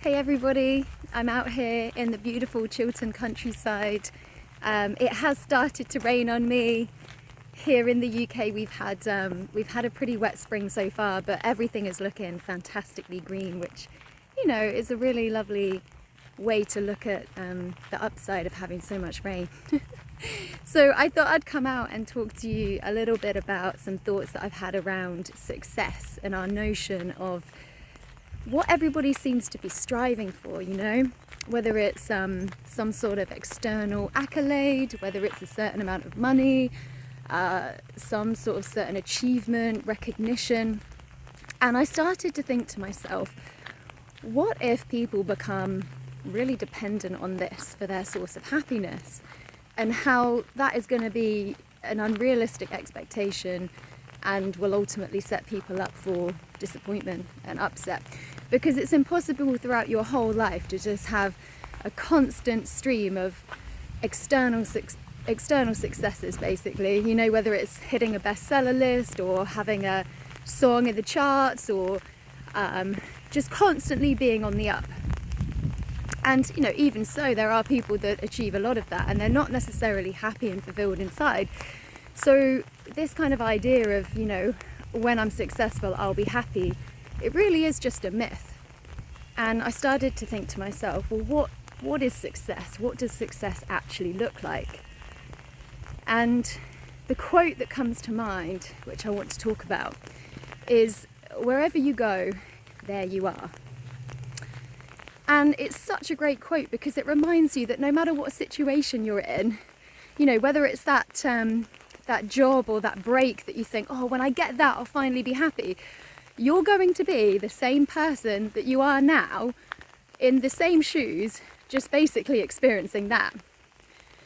Hey everybody, I'm out here in the beautiful Chiltern countryside. It has started to rain on me. Here in the UK we've had a pretty wet spring so far, but everything is looking fantastically green, which, you know, is a really lovely way to look at the upside of having so much rain. So I thought I'd come out and talk to you a little bit about some thoughts that I've had around success and our notion of what everybody seems to be striving for, you know, whether it's some sort of external accolade, whether it's a certain amount of money, some sort of certain achievement, recognition. And I started to think to myself, what if people become really dependent on this for their source of happiness, and how that is going to be an unrealistic expectation and will ultimately set people up for disappointment and upset, because it's impossible throughout your whole life to just have a constant stream of external successes, basically, you know, whether it's hitting a bestseller list or having a song in the charts or just constantly being on the up. And, you know, even so, there are people that achieve a lot of that and they're not necessarily happy and fulfilled inside. So this kind of idea of, you know, when I'm successful, I'll be happy, it really is just a myth. And I started to think to myself, well, what is success? What does success actually look like? And the quote that comes to mind, which I want to talk about, is, wherever you go, there you are. And it's such a great quote because it reminds you that no matter what situation you're in, you know, whether it's that job or that break that you think, oh, when I get that, I'll finally be happy, you're going to be the same person that you are now, in the same shoes, just basically experiencing that.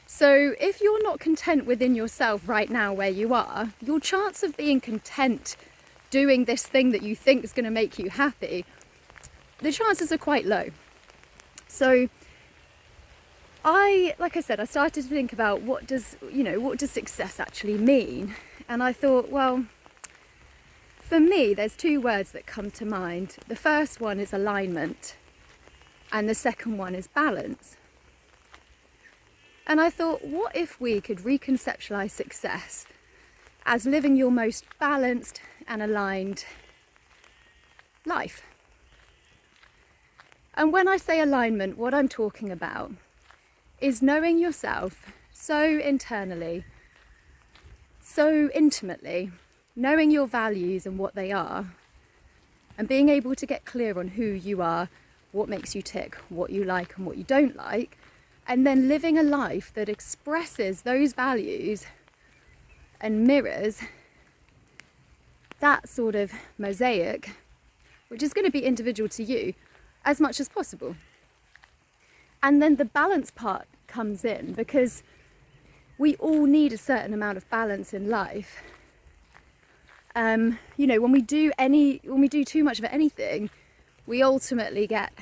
So if you're not content within yourself right now where you are, your chance of being content doing this thing that you think is going to make you happy, the chances are quite low. So like I said, I started to think about what does success actually mean? And I thought, well, for me, there's two words that come to mind. The first one is alignment, and the second one is balance. And I thought, what if we could reconceptualize success as living your most balanced and aligned life? And when I say alignment, what I'm talking about is knowing yourself so internally, so intimately, knowing your values and what they are, and being able to get clear on who you are, what makes you tick, what you like and what you don't like, and then living a life that expresses those values and mirrors that sort of mosaic, which is going to be individual to you as much as possible. And then the balance part comes in, because we all need a certain amount of balance in life. You know, when we do too much of anything, we ultimately get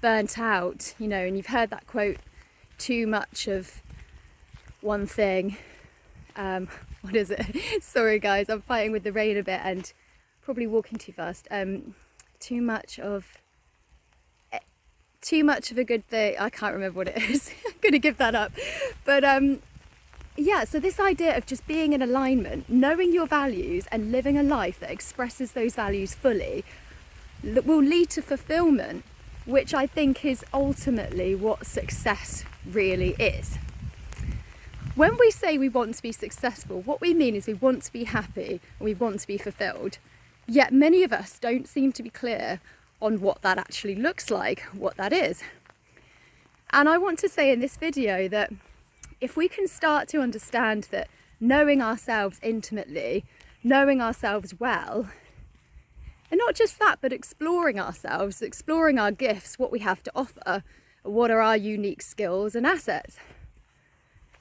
burnt out, you know, and you've heard that quote, too much of one thing. What is it? Sorry guys, I'm fighting with the rain a bit and probably walking too fast. Too much of a good thing. I can't remember what it is. I'm gonna give that up. But yeah, so this idea of just being in alignment, knowing your values and living a life that expresses those values fully, that will lead to fulfillment, which I think is ultimately what success really is. When we say we want to be successful, what we mean is we want to be happy and we want to be fulfilled. Yet many of us don't seem to be clear on what that actually looks like, what that is. And I want to say in this video that if we can start to understand that knowing ourselves intimately, knowing ourselves well, and not just that, but exploring ourselves, exploring our gifts, what we have to offer, what are our unique skills and assets.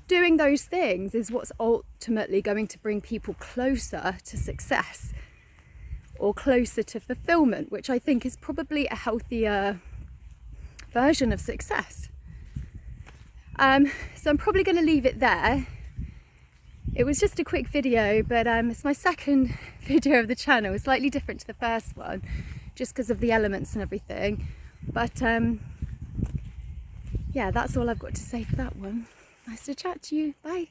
Doing those things is what's ultimately going to bring people closer to success, or closer to fulfillment, which I think is probably a healthier version of success. So I'm probably going to leave it there. It was just a quick video, but it's my second video of the channel, slightly different to the first one, just because of the elements and everything. But yeah, that's all I've got to say for that one. Nice to chat to you. Bye.